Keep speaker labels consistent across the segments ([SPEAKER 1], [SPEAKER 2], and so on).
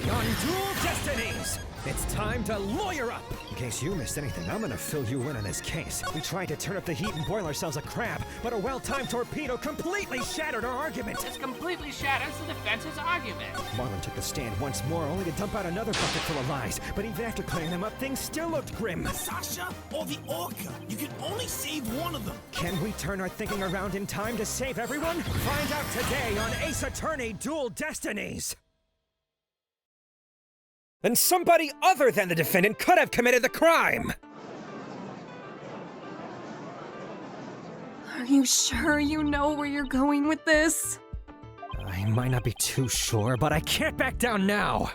[SPEAKER 1] on Dual Destinies! It's time to lawyer up! In case you missed anything, I'm gonna fill you in on this case. We tried to turn up the heat and boil ourselves a crab, but a well-timed torpedo completely shattered our argument!
[SPEAKER 2] This completely shatters the defense's argument.
[SPEAKER 1] Marlon took the stand once more, only to dump out another bucket full of lies. But even after clearing them up, things still looked grim.
[SPEAKER 3] Sasha or the Orca? You can only save one of them.
[SPEAKER 1] Can we turn our thinking around in time to save everyone? Find out today on Ace Attorney Dual Destinies! Then somebody other than the defendant could have committed the crime!
[SPEAKER 4] Are you sure you know where you're going with this?
[SPEAKER 1] I might not be too sure, but I can't back down now!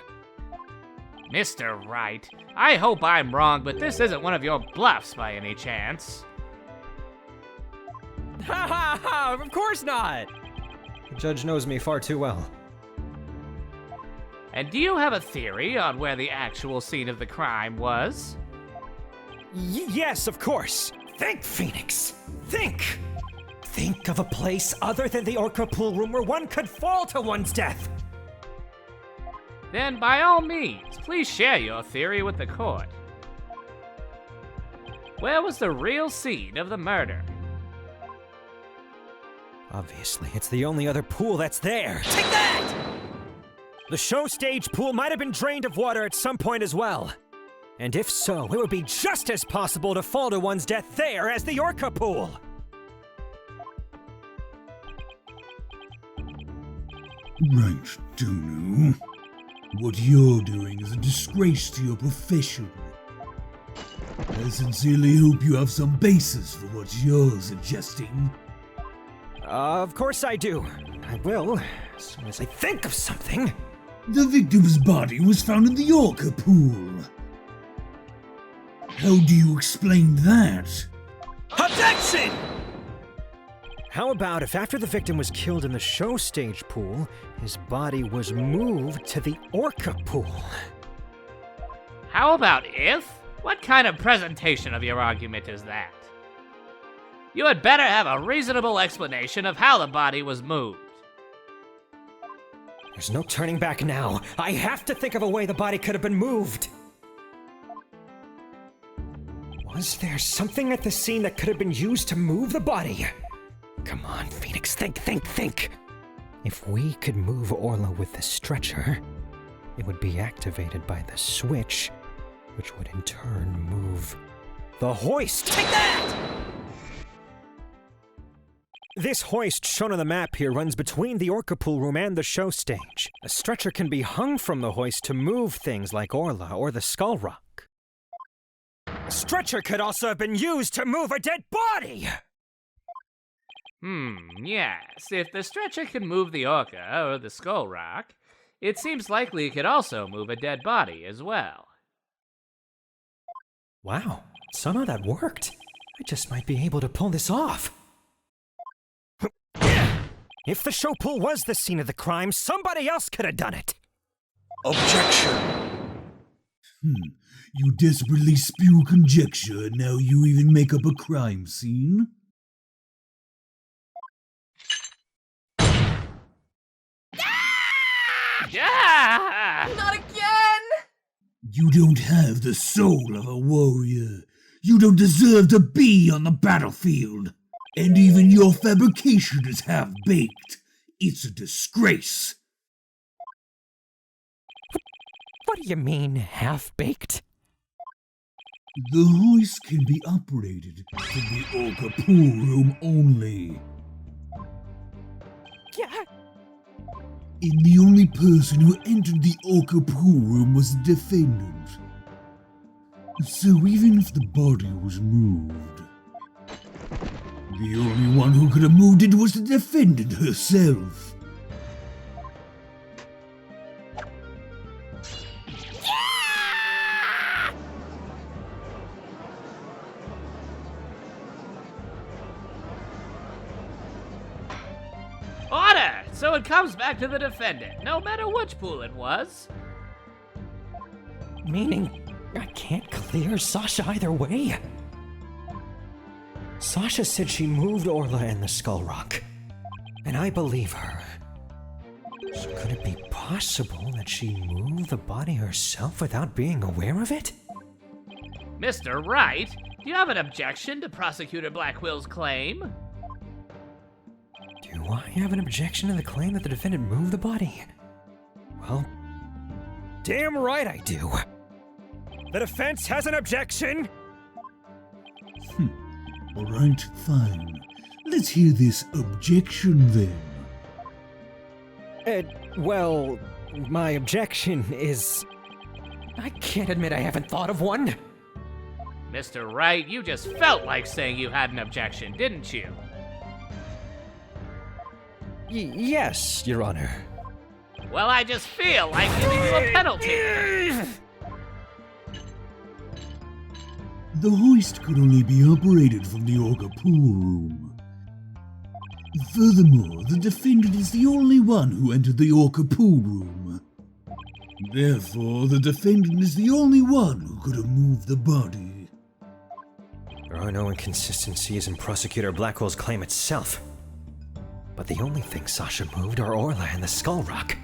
[SPEAKER 2] Mr. Wright, I hope I'm wrong, but this isn't one of your bluffs by any chance.
[SPEAKER 1] Ha ha ha! Of course not! The judge knows me far too well.
[SPEAKER 2] And do you have a theory on where the actual scene of the crime was?
[SPEAKER 1] Yes, of course. Think, Phoenix! Think! Think of a place other than the Orca pool room where one could fall to one's death!
[SPEAKER 2] Then by all means, please share your theory with the court. Where was the real scene of the murder?
[SPEAKER 1] Obviously, it's the only other pool that's there. Take that! The show stage pool might have been drained of water at some point as well. And if so, it would be just as possible to fall to one's death there as the Orca pool.
[SPEAKER 5] Right, Dunu. What you're doing is a disgrace to your profession. I sincerely hope you have some basis for what you're suggesting.
[SPEAKER 1] Of course I do. I will, as soon as I think of something.
[SPEAKER 5] The victim's body was found in the Orca pool. How do you explain that?
[SPEAKER 1] Objection! How about if after the victim was killed in the show stage pool, his body was moved to the Orca pool?
[SPEAKER 2] How about if? What kind of presentation of your argument is that? You had better have a reasonable explanation of how the body was moved.
[SPEAKER 1] There's no turning back now. I have to think of a way the body could have been moved. Was there something at the scene that could have been used to move the body? Come on, Phoenix, think. If we could move Orla with the stretcher, it would be activated by the switch, which would in turn move the hoist. Take that! This hoist shown on the map here runs between the Orca pool room and the show stage. A stretcher can be hung from the hoist to move things like Orla or the Skull Rock. A stretcher could also have been used to move a dead body!
[SPEAKER 2] Yes. If the stretcher can move the Orca or the Skull Rock, it seems likely it could also move a dead body as well.
[SPEAKER 1] Wow, somehow that worked. I just might be able to pull this off. If the show pool was the scene of the crime, somebody else could have done it.
[SPEAKER 3] Objection!
[SPEAKER 5] You desperately spew conjecture, and now you even make up a crime scene?
[SPEAKER 2] Yeah!
[SPEAKER 4] Not again!
[SPEAKER 5] You don't have the soul of a warrior. You don't deserve to be on the battlefield. And even your fabrication is half-baked. It's a disgrace.
[SPEAKER 1] What do you mean, half-baked?
[SPEAKER 5] The hoist can be operated from the Orca pool room only.
[SPEAKER 1] Yeah.
[SPEAKER 5] And the only person who entered the Orca pool room was the defendant. So even if the body was moved, the only one who could have moved it was the defendant herself.
[SPEAKER 2] Order! So it comes back to the defendant, no matter which pool it was.
[SPEAKER 1] Meaning, I can't clear Sasha either way? Sasha said she moved Orla and the Skull Rock, and I believe her. So could it be possible that she moved the body herself without being aware of it?
[SPEAKER 2] Mr. Wright, do you have an objection to Prosecutor Blackwill's claim?
[SPEAKER 1] Do I have an objection to the claim that the defendant moved the body? Well, damn right I do. The defense has an objection.
[SPEAKER 5] Alright, fine. Let's hear this objection then.
[SPEAKER 1] Well, my objection is... I can't admit I haven't thought of one.
[SPEAKER 2] Mr. Wright, you just felt like saying you had an objection, didn't you?
[SPEAKER 1] Yes, Your Honor.
[SPEAKER 2] Well, I just feel like giving you a penalty.
[SPEAKER 5] The hoist could only be operated from the Orca pool room. Furthermore, the defendant is the only one who entered the Orca pool room. Therefore, the defendant is the only one who could have moved the body.
[SPEAKER 1] There are no inconsistencies in Prosecutor Blackwell's claim itself. But the only thing Sasha moved are Orla and the Skull Rock.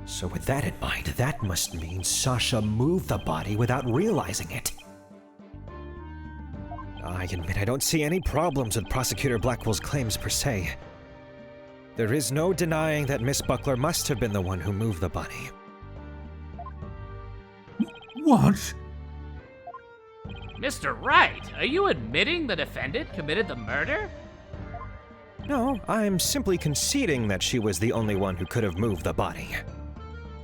[SPEAKER 1] So with that in mind, that must mean Sasha moved the body without realizing it. I admit I don't see any problems with Prosecutor Blackwell's claims per se. There is no denying that Miss Buckler must have been the one who moved the body.
[SPEAKER 5] What?
[SPEAKER 2] Mr. Wright, are you admitting the defendant committed the murder?
[SPEAKER 1] No, I'm simply conceding that she was the only one who could have moved the body.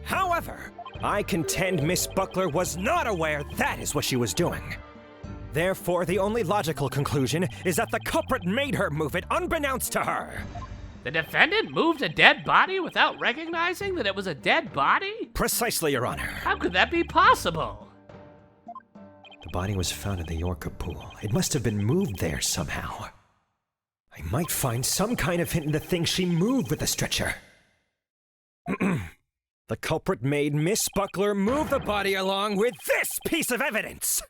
[SPEAKER 1] However, I contend Miss Buckler was not aware that is what she was doing. Therefore, the only logical conclusion is that the culprit made her move it unbeknownst to her.
[SPEAKER 2] The defendant moved a dead body without recognizing that it was a dead body?
[SPEAKER 1] Precisely, Your Honor.
[SPEAKER 2] How could that be possible?
[SPEAKER 1] The body was found in the Orca pool. It must have been moved there somehow. I might find some kind of hint in the thing she moved with the stretcher. The culprit made Miss Buckler move the body along with this piece of evidence!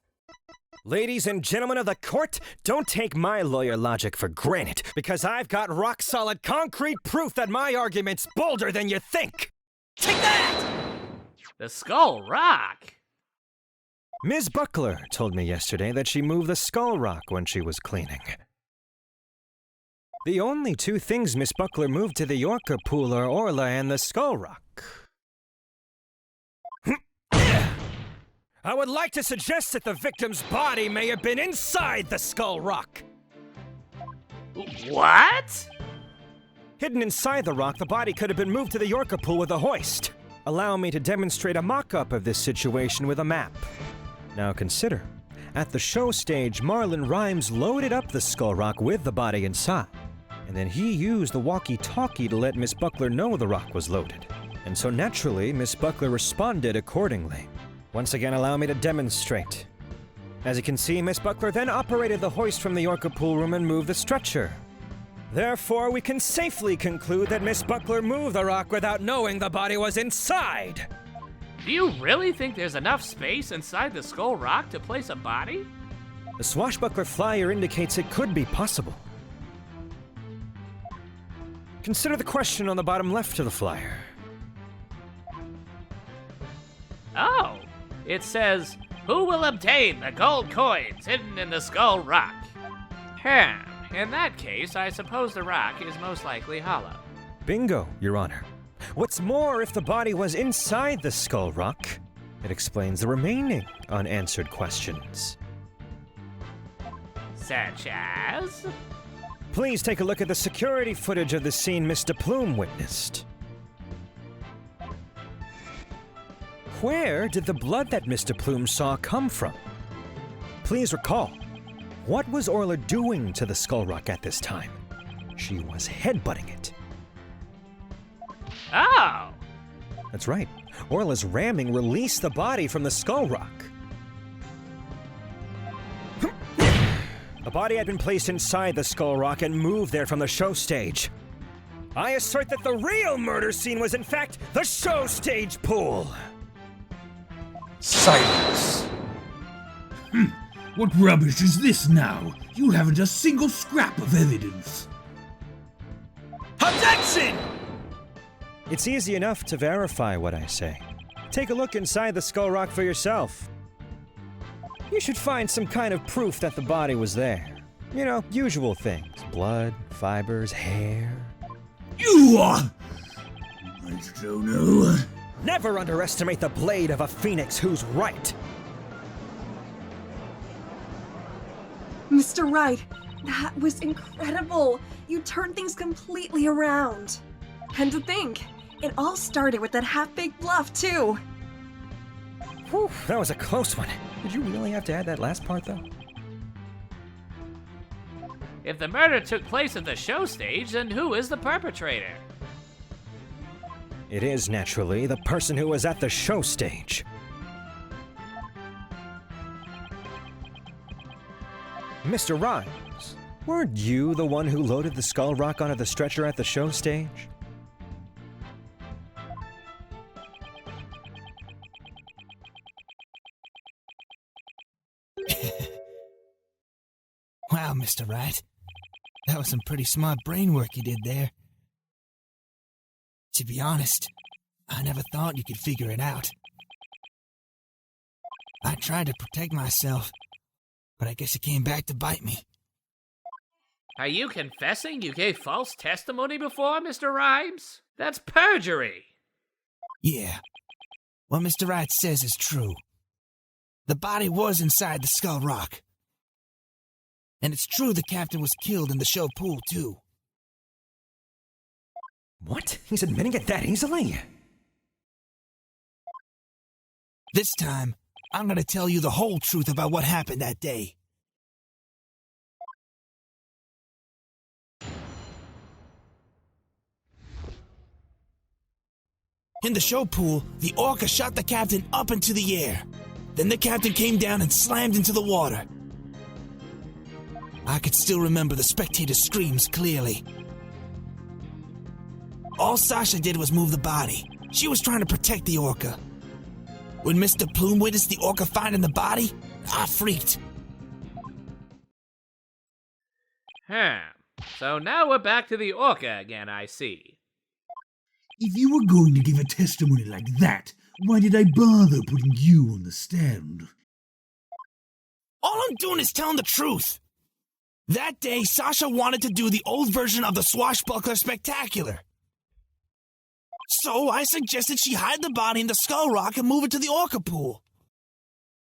[SPEAKER 1] Ladies and gentlemen of the court, don't take my lawyer logic for granted, because I've got rock-solid concrete proof that my argument's bolder than you think! Take that!
[SPEAKER 2] The Skull Rock?
[SPEAKER 1] Ms. Buckler told me yesterday that she moved the Skull Rock when she was cleaning. The only two things Miss Buckler moved to the Orca pool are Orla and the Skull Rock. I would like to suggest that the victim's body may have been inside the Skull Rock.
[SPEAKER 2] What?
[SPEAKER 1] Hidden inside the rock, the body could have been moved to the Orca pool with a hoist. Allow me to demonstrate a mock-up of this situation with a map. Now consider, at the show stage, Marlon Rhymes loaded up the Skull Rock with the body inside. And then he used the walkie-talkie to let Miss Buckler know the rock was loaded. And so naturally, Miss Buckler responded accordingly. Once again, allow me to demonstrate. As you can see, Miss Buckler then operated the hoist from the Orca pool room and moved the stretcher. Therefore, we can safely conclude that Miss Buckler moved the rock without knowing the body was inside.
[SPEAKER 2] Do you really think there's enough space inside the Skull Rock to place a body?
[SPEAKER 1] The swashbuckler flyer indicates it could be possible. Consider the question on the bottom left of the flyer.
[SPEAKER 2] Oh, it says, "Who will obtain the gold coins hidden in the Skull Rock?" In that case, I suppose the rock is most likely hollow.
[SPEAKER 1] Bingo, Your Honor. What's more, if the body was inside the Skull Rock, it explains the remaining unanswered questions.
[SPEAKER 2] Such as?
[SPEAKER 1] Please take a look at the security footage of the scene Mr. Plume witnessed. Where did the blood that Mr. Plume saw come from? Please recall, what was Orla doing to the Skull Rock at this time? She was headbutting it.
[SPEAKER 2] Oh!
[SPEAKER 1] That's right. Orla's ramming released the body from the Skull Rock. The body had been placed inside the Skull Rock and moved there from the show stage. I assert that the real murder scene was in fact the show stage pool.
[SPEAKER 5] Silence! What rubbish is this now? You haven't a single scrap of evidence.
[SPEAKER 1] Objection! It's easy enough to verify what I say. Take a look inside the skull rock for yourself. You should find some kind of proof that the body was there. You know, usual things. Blood, fibers, hair.
[SPEAKER 5] You are... I don't know.
[SPEAKER 1] Never underestimate the blade of a phoenix who's right.
[SPEAKER 4] Mr. Wright, that was incredible. You turned things completely around. And to think, it all started with that half-baked bluff, too.
[SPEAKER 1] Whew, that was a close one. Did you really have to add that last part, though?
[SPEAKER 2] If the murder took place at the show stage, then who is the perpetrator?
[SPEAKER 1] It is, naturally, the person who was at the show stage. Mr. Rhymes, weren't you the one who loaded the skull rock onto the stretcher at the show stage?
[SPEAKER 3] Wow, Mr. Wright. That was some pretty smart brain work you did there. To be honest, I never thought you could figure it out. I tried to protect myself, but I guess it came back to bite me.
[SPEAKER 2] Are you confessing you gave false testimony before, Mr. Rhymes? That's perjury!
[SPEAKER 3] Yeah. What Mr. Wright says is true. The body was inside the skull rock. And it's true the captain was killed in the show pool, too.
[SPEAKER 1] What? He's admitting it that easily?
[SPEAKER 3] This time, I'm gonna tell you the whole truth about what happened that day. In the show pool, the orca shot the captain up into the air. Then the captain came down and slammed into the water. I could still remember the spectators' screams clearly. All Sasha did was move the body. She was trying to protect the orca. When Mr. Plume witnessed the orca finding the body, I freaked.
[SPEAKER 2] So now we're back to the orca again, I see.
[SPEAKER 5] If you were going to give a testimony like that, why did I bother putting you on the stand?
[SPEAKER 3] All I'm doing is telling the truth. That day, Sasha wanted to do the old version of the Swashbuckler Spectacular. So I suggested she hide the body in the skull rock and move it to the orca pool.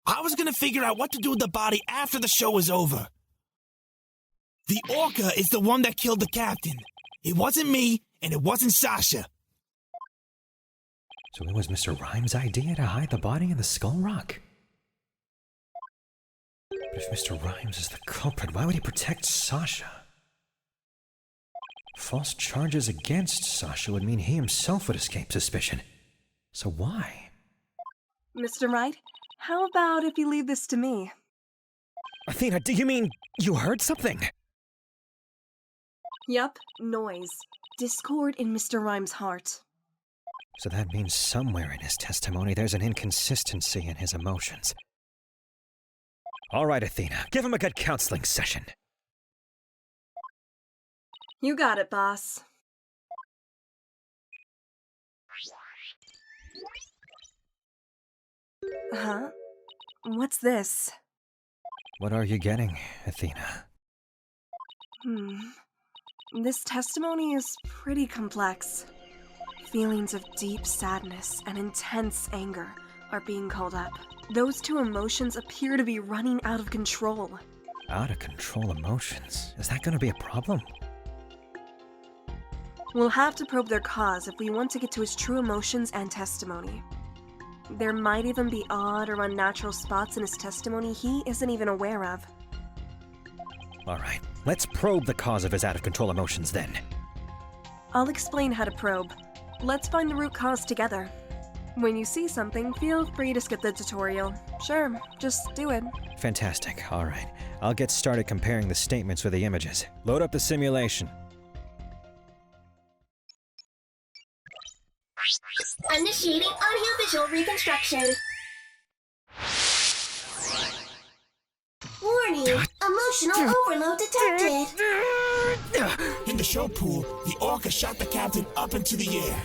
[SPEAKER 3] I was gonna figure out what to do with the body after the show was over. The orca is the one that killed the captain. It wasn't me, and it wasn't Sasha.
[SPEAKER 1] So it was Mr. Rhymes' idea to hide the body in the skull rock? But if Mr. Rhymes is the culprit, why would he protect Sasha? False charges against Sasha would mean he himself would escape suspicion. So why?
[SPEAKER 4] Mr. Wright, how about if you leave this to me?
[SPEAKER 1] Athena, do you mean you heard something?
[SPEAKER 4] Yup, noise. Discord in Mr. Rhymes' heart.
[SPEAKER 1] So that means somewhere in his testimony there's an inconsistency in his emotions. All right, Athena, give him a good counseling session.
[SPEAKER 4] You got it, boss. Huh? What's this?
[SPEAKER 1] What are you getting, Athena?
[SPEAKER 4] This testimony is pretty complex. Feelings of deep sadness and intense anger are being called up. Those two emotions appear to be running out of control.
[SPEAKER 1] Out of control emotions? Is that going to be a problem?
[SPEAKER 4] We'll have to probe their cause if we want to get to his true emotions and testimony. There might even be odd or unnatural spots in his testimony he isn't even aware of.
[SPEAKER 1] All right, let's probe the cause of his out-of-control emotions then.
[SPEAKER 4] I'll explain how to probe. Let's find the root cause together. When you see something, feel free to skip the tutorial. Sure, just do it.
[SPEAKER 1] Fantastic, all right. I'll get started comparing the statements with the images. Load up the simulation.
[SPEAKER 6] Initiating audiovisual reconstruction. Warning, emotional overload detected.
[SPEAKER 3] In the show pool, the orca shot the captain up into the air.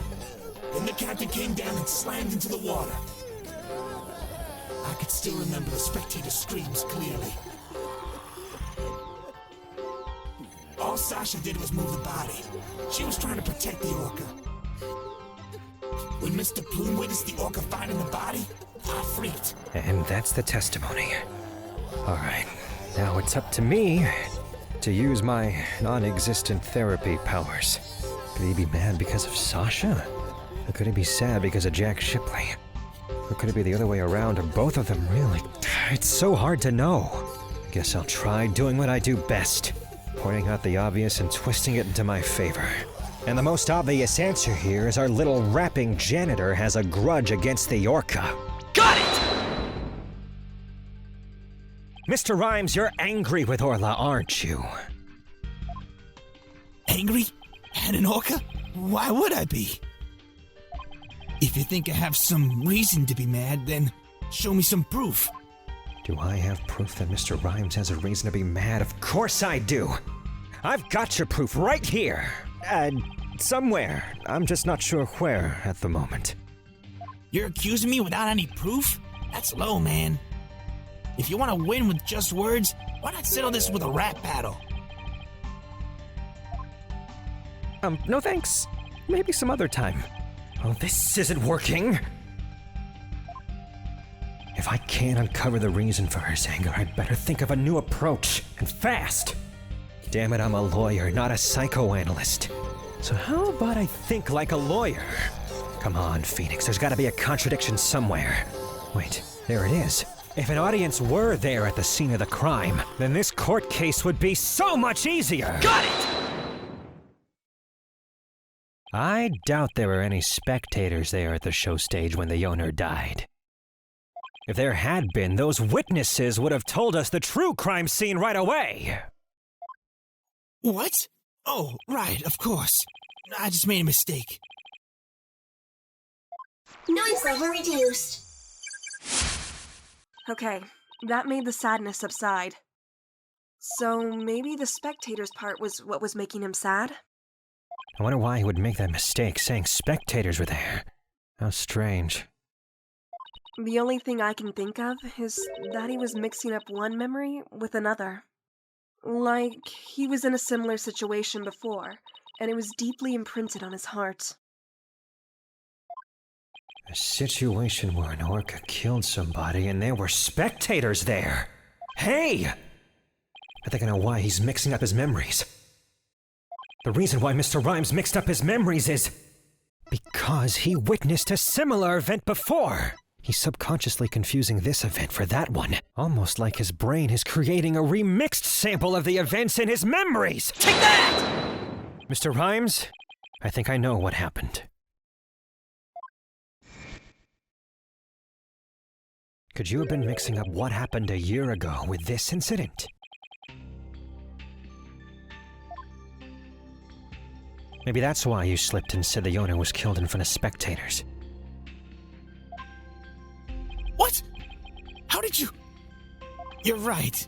[SPEAKER 3] Then the captain came down and slammed into the water. I could still remember the spectator screams clearly. All Sasha did was move the body. She was trying to protect the orca. When Mr. Plume witnessed the orca finding the body, I freaked.
[SPEAKER 1] And that's the testimony. Alright, now it's up to me to use my non-existent therapy powers. Could he be mad because of Sasha? Or could he be sad because of Jack Shipley? Or could it be the other way around, or both of them, really? It's so hard to know. Guess I'll try doing what I do best. Pointing out the obvious and twisting it into my favor. And the most obvious answer here is our little rapping janitor has a grudge against the orca.
[SPEAKER 2] Got it!
[SPEAKER 1] Mr. Rhymes, you're angry with Orla, aren't you?
[SPEAKER 3] Angry? At an orca? Why would I be? If you think I have some reason to be mad, then show me some proof.
[SPEAKER 1] Do I have proof that Mr. Rhymes has a reason to be mad? Of course I do! I've got your proof right here! Somewhere. I'm just not sure where at the moment.
[SPEAKER 3] You're accusing me without any proof? That's low, man. If you want to win with just words, why not settle this with a rap battle?
[SPEAKER 1] No thanks. Maybe some other time. Oh, this isn't working! If I can't uncover the reason for his anger, I'd better think of a new approach, and fast! Damn it, I'm a lawyer, not a psychoanalyst. So how about I think like a lawyer? Come on, Phoenix, there's gotta be a contradiction somewhere. Wait, there it is. If an audience were there at the scene of the crime, then this court case would be so much easier!
[SPEAKER 2] Got it!
[SPEAKER 1] I doubt there were any spectators there at the show stage when the owner died. If there had been, those witnesses would have told us the true crime scene right away!
[SPEAKER 3] What? Oh, right, of course. I just made a mistake.
[SPEAKER 6] Noise level reduced.
[SPEAKER 4] Okay, that made the sadness subside. So maybe the spectator's part was what was making him sad?
[SPEAKER 1] I wonder why he would make that mistake saying spectators were there. How strange.
[SPEAKER 4] The only thing I can think of is that he was mixing up one memory with another. Like, he was in a similar situation before, and it was deeply imprinted on his heart.
[SPEAKER 1] A situation where an orca killed somebody and there were spectators there! Hey! I think I know why he's mixing up his memories. The reason why Mr. Rhymes mixed up his memories is because he witnessed a similar event before. He's subconsciously confusing this event for that one, almost like his brain is creating a remixed sample of the events in his memories.
[SPEAKER 2] Take that!
[SPEAKER 1] Mr. Rhymes, I think I know what happened. Could you have been mixing up what happened a year ago with this incident? Maybe that's why you slipped and said the owner was killed in front of spectators.
[SPEAKER 3] What? How did you... You're right.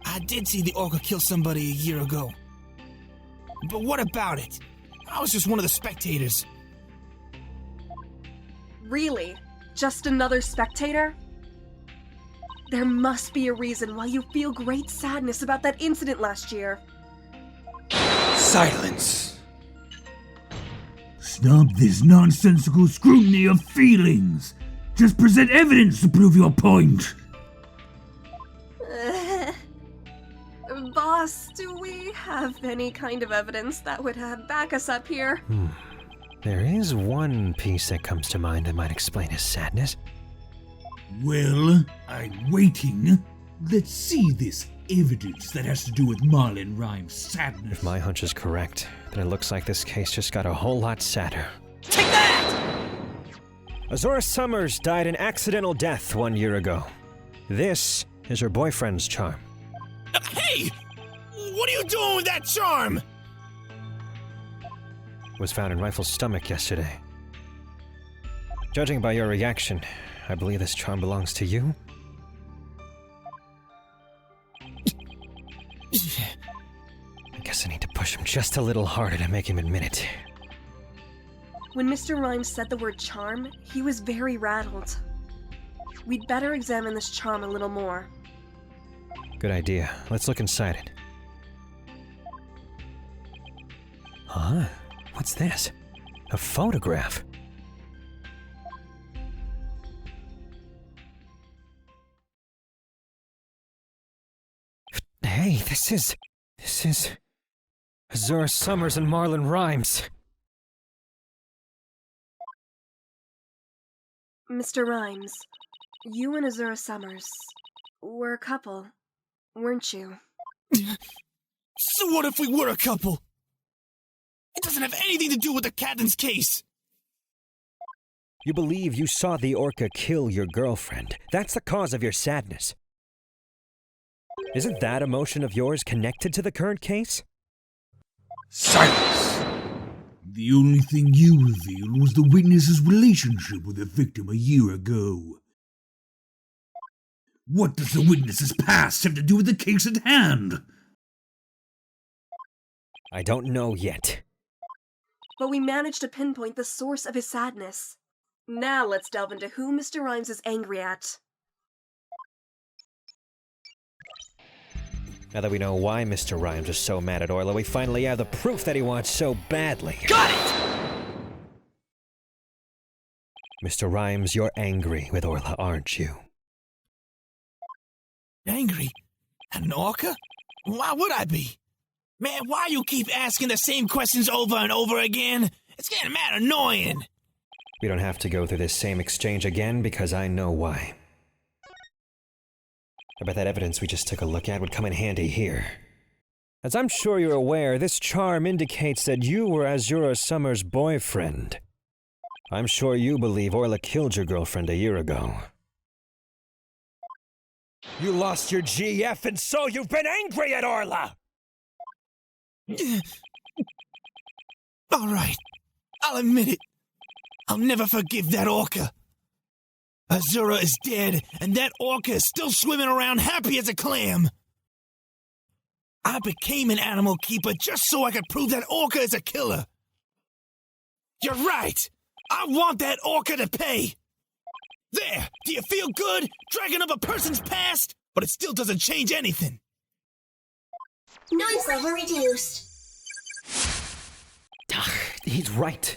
[SPEAKER 3] I did see the orca kill somebody a year ago. But what about it? I was just one of the spectators.
[SPEAKER 4] Really? Just another spectator? There must be a reason why you feel great sadness about that incident last year.
[SPEAKER 5] Silence! Stop this nonsensical scrutiny of feelings! Just present evidence to prove your point!
[SPEAKER 4] Boss, do we have any kind of evidence that would back us up here?
[SPEAKER 1] There is one piece that comes to mind that might explain his sadness.
[SPEAKER 5] Well, I'm waiting. Let's see this evidence that has to do with Marlon Rhymes' sadness.
[SPEAKER 1] If my hunch is correct, then it looks like this case just got a whole lot sadder.
[SPEAKER 2] Take that!
[SPEAKER 1] Azora Summers died an accidental death 1 year ago. This is her boyfriend's charm.
[SPEAKER 3] Hey! What are you doing with that charm?
[SPEAKER 1] Was found in Rifle's stomach yesterday. Judging by your reaction, I believe this charm belongs to you? I guess I need to push him just a little harder to make him admit it.
[SPEAKER 4] When Mr. Rhymes said the word charm, he was very rattled. We'd better examine this charm a little more.
[SPEAKER 1] Good idea. Let's look inside it. Huh? What's this? A photograph. Hey, this is Azura Summers and Marlon Rhymes.
[SPEAKER 4] Mr. Rhymes, you and Azura Summers were a couple, weren't you?
[SPEAKER 3] So what if we were a couple? It doesn't have anything to do with the captain's case.
[SPEAKER 1] You believe you saw the orca kill your girlfriend. That's the cause of your sadness. Isn't that emotion of yours connected to the current case?
[SPEAKER 5] Silence! The only thing you revealed was the witness's relationship with the victim a year ago. What does the witness's past have to do with the case at hand?
[SPEAKER 1] I don't know yet.
[SPEAKER 4] But we managed to pinpoint the source of his sadness. Now let's delve into who Mr. Rhymes is angry at.
[SPEAKER 1] Now that we know why Mr. Rhymes is so mad at Orla, we finally have the proof that he wants so badly.
[SPEAKER 3] Got it!
[SPEAKER 1] Mr. Rhymes, you're angry with Orla, aren't you?
[SPEAKER 3] Angry? At an orca? Why would I be? Man, why you keep asking the same questions over and over again? It's getting mad annoying.
[SPEAKER 1] We don't have to go through this same exchange again because I know why. I bet that evidence we just took a look at would come in handy here. As I'm sure you're aware, this charm indicates that you were Azura Summers' boyfriend. I'm sure you believe Orla killed your girlfriend a year ago. You lost your GF and so you've been angry at Orla!
[SPEAKER 3] Alright, I'll admit it. I'll never forgive that orca. Azura is dead, and that orca is still swimming around happy as a clam. I became an animal keeper just so I could prove that orca is a killer. You're right. I want that orca to pay. There, do you feel good dragging up a person's past? But it still doesn't change anything.
[SPEAKER 6] Noise level reduced.
[SPEAKER 1] He's right.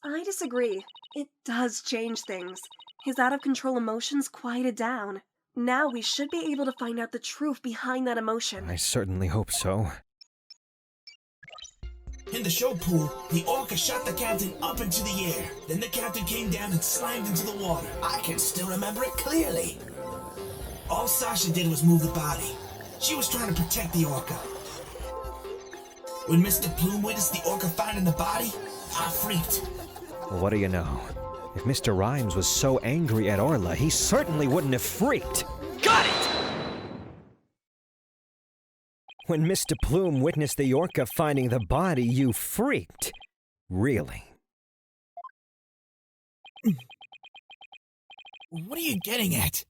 [SPEAKER 4] I disagree. It does change things. His out-of-control emotions quieted down. Now we should be able to find out the truth behind that emotion.
[SPEAKER 1] I certainly hope so.
[SPEAKER 3] In the show pool, the orca shot the captain up into the air. Then the captain came down and slammed into the water. I can still remember it clearly. All Sasha did was move the body. She was trying to protect the orca. When Mr. Plume witnessed the orca finding the body, I freaked.
[SPEAKER 1] Well, what do you know? If Mr. Rhymes was so angry at Orla, he certainly wouldn't have freaked.
[SPEAKER 3] Got it!
[SPEAKER 1] When Mr. Plume witnessed the orca finding the body, you freaked. Really?
[SPEAKER 3] What are you getting at?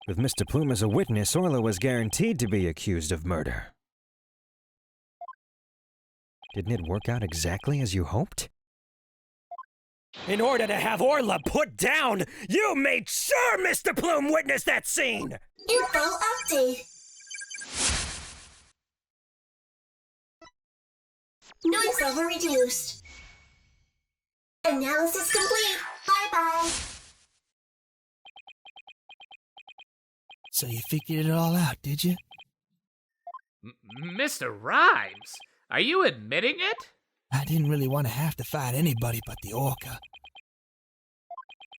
[SPEAKER 1] With Mr. Plume as a witness, Orla was guaranteed to be accused of murder. Didn't it work out exactly as you hoped? In order to have Orla put down, you made sure Mr. Plume witnessed that scene!
[SPEAKER 6] Info update. Noise level reduced. Analysis complete. Bye-bye.
[SPEAKER 3] So you figured it all out, did you?
[SPEAKER 2] Mr. Rhymes, are you admitting it?
[SPEAKER 3] I didn't really want to have to fight anybody but the orca.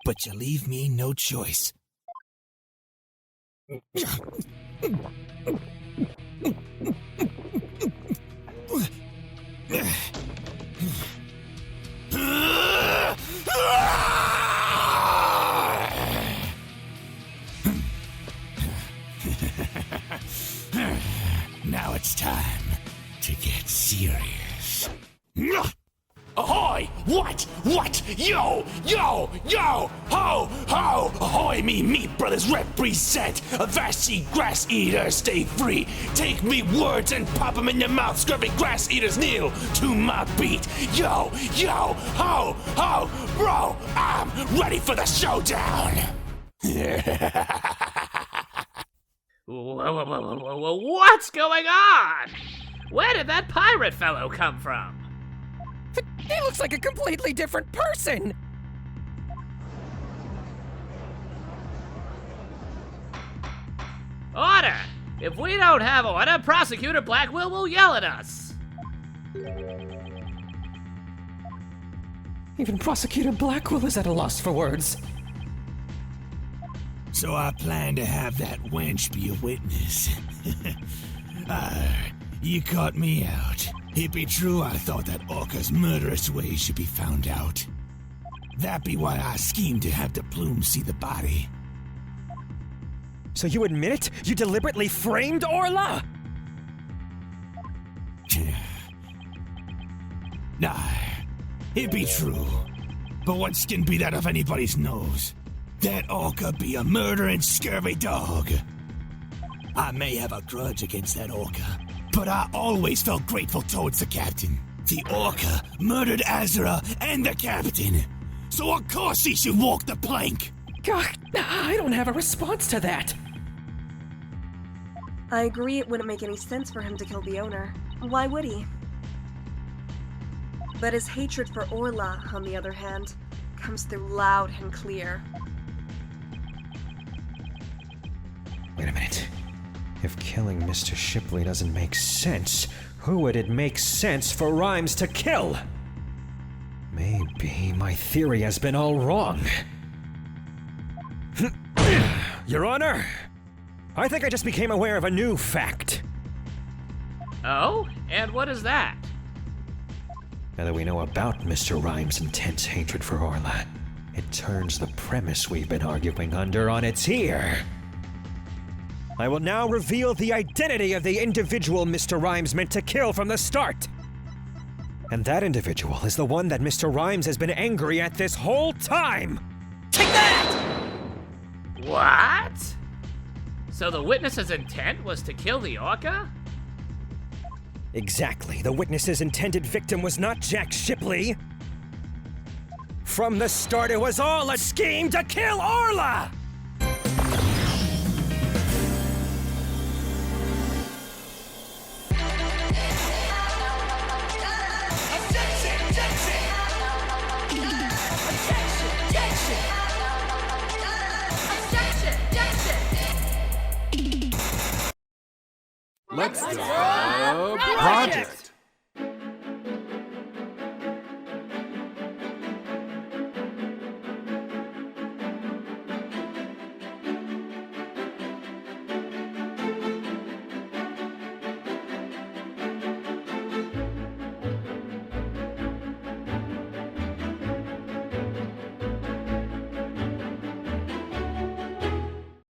[SPEAKER 3] But you leave me no choice. Now it's time to get serious. Ahoy! What? Yo! yo, ho, ho, ahoy me meat brothers represent. Avassi grass eaters stay free. Take me words and pop 'em in your mouth. Scurvy grass eaters kneel to my beat. Yo, yo, ho, ho, bro, I'm ready for the showdown.
[SPEAKER 2] What's going on? Where did that pirate fellow come from?
[SPEAKER 1] He looks like a completely different person!
[SPEAKER 2] Order! If we don't have order, Prosecutor Blackquill will yell at us.
[SPEAKER 1] Even Prosecutor Blackquill is at a loss for words.
[SPEAKER 3] So I plan to have that wench be a witness. You caught me out. It be true I thought that Orca's murderous ways should be found out. That be why I schemed to have the Plume see the body.
[SPEAKER 1] So you admit it? You deliberately framed Orla?
[SPEAKER 3] Nah, it be true. But what skin be that of anybody's nose? That Orca be a murdering scurvy dog. I may have a grudge against that Orca, but I always felt grateful towards the captain. The Orca murdered Azura and the captain, so of course he should walk the plank.
[SPEAKER 1] God, I don't have a response to that.
[SPEAKER 4] I agree it wouldn't make any sense for him to kill the owner. Why would he? But his hatred for Orla, on the other hand, comes through loud and clear.
[SPEAKER 1] Wait a minute. If killing Mr. Shipley doesn't make sense, who would it make sense for Rhymes to kill? Maybe my theory has been all wrong. Your Honor, I think I just became aware of a new fact.
[SPEAKER 2] Oh? And what is that?
[SPEAKER 1] Now that we know about Mr. Rhymes' intense hatred for Orla, it turns the premise we've been arguing under on its ear. I will now reveal the identity of the individual Mr. Rhymes meant to kill from the start. And that individual is the one that Mr. Rhymes has been angry at this whole time. Take that!
[SPEAKER 2] What? So the witness's intent was to kill the Orca?
[SPEAKER 1] Exactly. The witness's intended victim was not Jack Shipley. From the start, it was all a scheme to kill Orla!